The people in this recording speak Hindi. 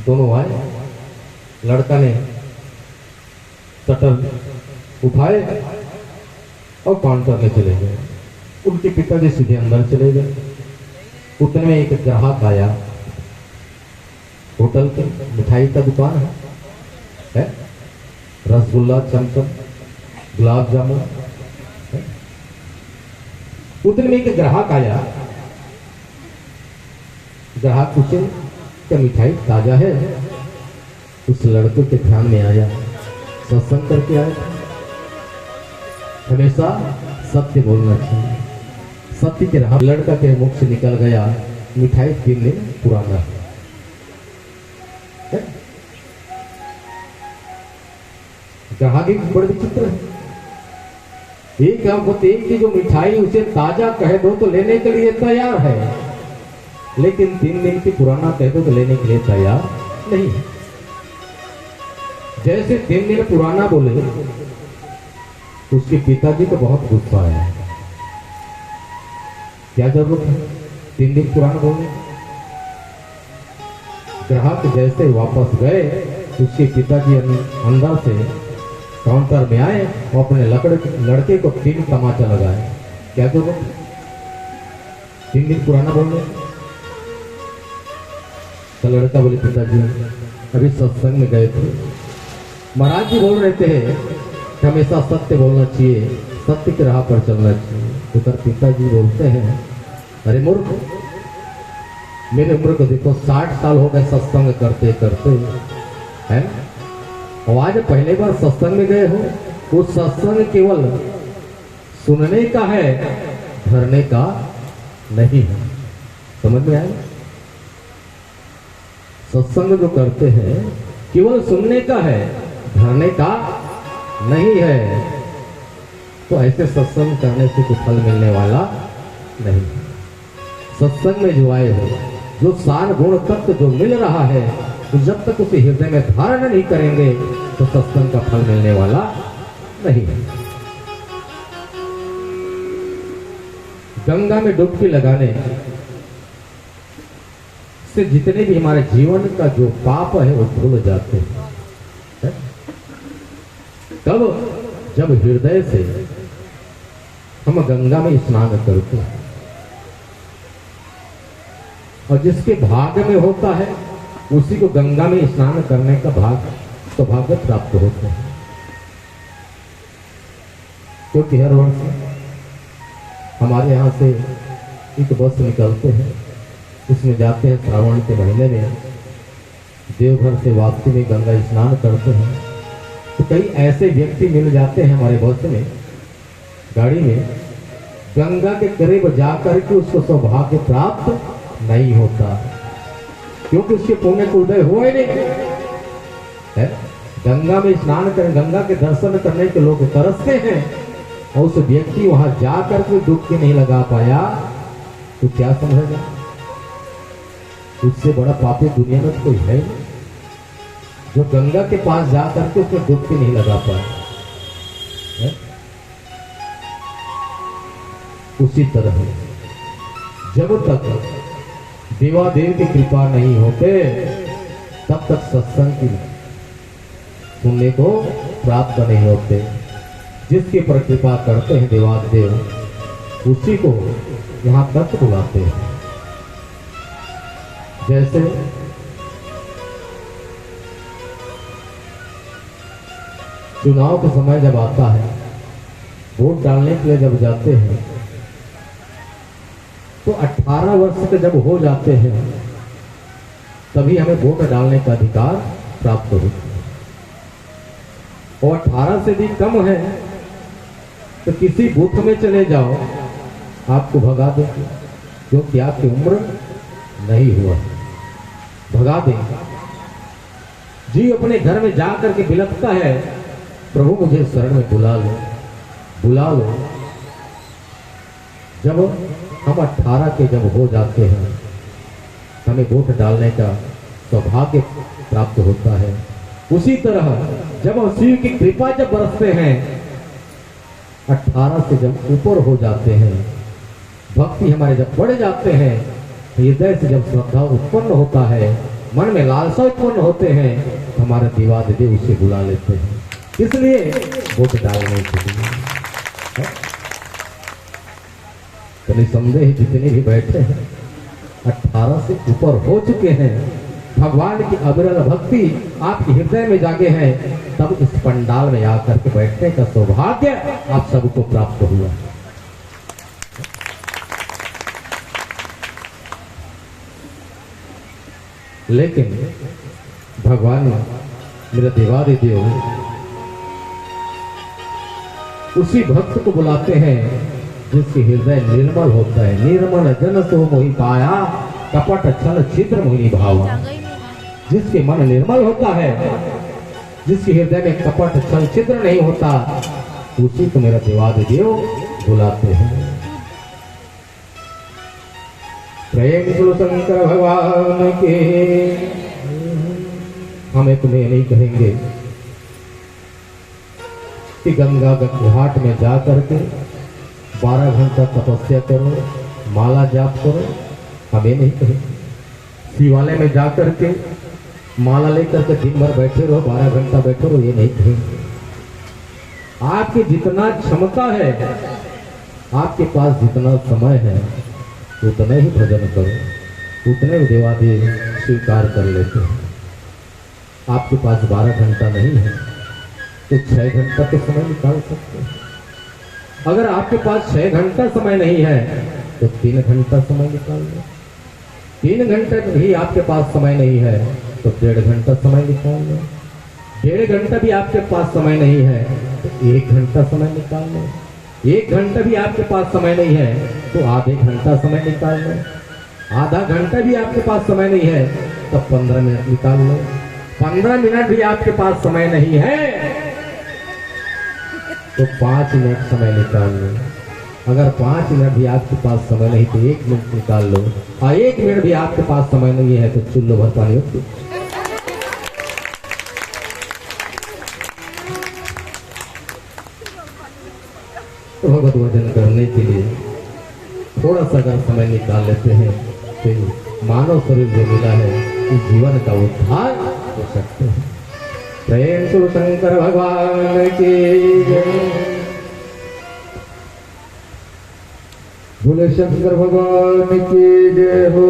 दोनों आए, लड़का ने शटर उठाए और काउंटर में चले गए। उनके पिताजी सीधे अंदर चले गए। उतने में एक ग्राहक आया। होटल के मिठाई का दुकान है, रसगुल्ला, चमचम, गुलाब जामुन। उतने में एक ग्राहक आया। ग्राहक पूछे क्या मिठाई ताजा है? उस लड़के के ध्यान में आया, सत्संग करके आए थे, हमेशा सत्य बोलना चाहिए, सत्य के राह। लड़का के मुख से निकल गया, मिठाई 3 दिन पुराना है। ग्राहक एक बड़े विचित्र है। एक होते कि जो मिठाई उसे ताजा कह दो तो लेने के लिए तैयार है, लेकिन 3 दिन की पुराना कह दो तो लेने के लिए तैयार नहीं है। जैसे 3 दिन पुराना बोले, उसके पिताजी को बहुत गुस्सा आया। क्या जरूरत है 3 दिन पुराना बोलने? ग्राहक जैसे वापस गए, उसके पिताजी अंदर से काउंटर में आए और अपने लड़के को 3 तमाचा लगाए। क्या जरूरत है 3 दिन पुराना बोलने? तो लड़का बोले, पिताजी अभी सत्संग में गए थे, महाराज जी बोल रहे थे कि हमेशा सत्य बोलना चाहिए, सत्य की राह पर चलना चाहिए। तो पिताजी बोलते हैं, अरे मूर्ख, मेरे उम्र को देखो, 60 साल हो गए सत्संग करते करते है, और आज पहले बार सत्संग में गए हो। वो सत्संग केवल सुनने का है, धरने का नहीं है। समझ में आया? सत्संग जो करते हैं केवल सुनने का है, धरने का नहीं है। तो ऐसे सत्संग करने से कुछ फल मिलने वाला नहीं। सत्संग में जो आए हो, जो सार गुण तत्व जो मिल रहा है, तो जब तक उसे हृदय में धारण नहीं करेंगे तो सत्संग का फल मिलने वाला नहीं है। गंगा में डुबकी लगाने से जितने भी हमारे जीवन का जो पाप है वो धुल जाते हैं। तब जब हृदय से हम गंगा में स्नान करते हैं, और जिसके भाग्य में होता है उसी को गंगा में स्नान करने का सौभाग्य प्राप्त होता है। क्योंकि हर वर्ष हमारे यहाँ से एक बस निकलते हैं, उसमें जाते हैं श्रावण के महीने में, देवघर से वापसी में गंगा स्नान करते हैं। तो कई ऐसे व्यक्ति मिल जाते हैं हमारे बस में, गाड़ी में, गंगा के करीब जाकर के उसको सौभाग्य प्राप्त नहीं होता, क्योंकि उसके पुण्य को उदय हुआ ही नहीं है। गंगा में स्नान कर, गंगा के दर्शन करने के लोग तरसते हैं, और उस व्यक्ति वहां जाकर के डुबकी नहीं लगा पाया, तो क्या समझेगा? उससे बड़ा पापी दुनिया में तो कोई है नहीं, जो गंगा के पास जाकर के उसमें डुबकी नहीं लगा पाया। उसी तरह जब तक देवादेव की कृपा नहीं होते, तब तक सत्संग की सुनने को प्राप्त नहीं होते। जिसके पर कृपा करते हैं देवादेव, उसी को यहाँ तक बुलाते हैं। जैसे चुनाव का समय जब आता है, वोट डालने के लिए जब जाते हैं, तो 18 वर्ष के जब हो जाते हैं, तभी हमें वोट डालने का अधिकार प्राप्त होता है। और 18 से भी कम है तो किसी बूथ में चले जाओ, आपको भगा देंगे, क्योंकि आपकी उम्र नहीं हुआ, भगा देंगे। जी अपने घर में जाकर के बिलखता है, प्रभु मुझे शरण में बुला लो, बुला लो। जब हम 18 के जब हो जाते हैं, हमें वोट डालने का सौभाग्य प्राप्त होता है। उसी तरह जब हम शिव की कृपा जब बरसते हैं, 18 से जब ऊपर हो जाते हैं, भक्ति हमारे जब बढ़ जाते हैं, हृदय से जब श्रद्धा उत्पन्न होता है, मन में लालसा उत्पन्न होते हैं तो हमारे देवाधिदेव उसे बुला लेते हैं, इसलिए वोट डालने के लिए। तो निसंदेह जितने भी बैठे हैं 18 से ऊपर हो चुके हैं, भगवान की अविरल भक्ति आपके हृदय में जागे हैं, तब इस पंडाल में आकर के बैठने का सौभाग्य आप सबको प्राप्त हुआ। लेकिन भगवान मेरे देवादिदेव उसी भक्त को बुलाते हैं जिसके हृदय निर्मल होता है। निर्मल जन सो मोहि पाया, कपट छल छिद्र मोहि भावा। जिसके मन निर्मल होता है, जिसके हृदय में कपट छल छिद्र नहीं होता, उसी को मेरा देवादिदेव बुलाते हैं। प्रेम सुनो शंकर भगवान के। हमें तुम्हें नहीं कहेंगे कि गंगा घाट में जा करके 12 घंटा तपस्या करो, माला जाप करो, हमें नहीं कहेंगे। शिवालय में जा करके माला लेकर के दिन भर बैठे रहो, 12 घंटा बैठे रहो, ये नहीं कहेंगे। आपकी जितना क्षमता है, आपके पास जितना समय है, उतना ही भजन करो, उतने देवादेव स्वीकार कर लेते हैं। आपके पास 12 घंटा नहीं है तो 6 घंटा तो समय निकाल सकते हैं। अगर आपके पास 6 घंटा समय नहीं है तो 3 घंटा समय निकाल लो। 3 घंटे भी आपके पास समय नहीं है तो 1.5 घंटा समय निकाल लो। 1.5 घंटा भी आपके पास समय नहीं है तो 1 घंटा समय निकाल लो। 1 घंटा भी आपके पास समय नहीं है तो आधे घंटा समय निकाल लो। आधा घंटा भी आपके पास समय नहीं है तो 15 मिनट निकाल लो। 15 मिनट भी आपके पास समय नहीं है तो 5 मिनट समय निकाल लो। अगर 5 मिनट भी आपके पास समय नहीं तो 1 मिनट निकाल लो। और 1 मिनट भी आपके पास समय नहीं है तो चुल्लो भर पानी हो। तो भगवत भजन करने के लिए थोड़ा सा अगर समय निकाल लेते हैं तो मानव शरीर जो मिला है इस जीवन का उद्धार हो सकते हैं। प्रेम सुनो शंकर भगवान की जय। बोले शंकर भगवान की जय हो।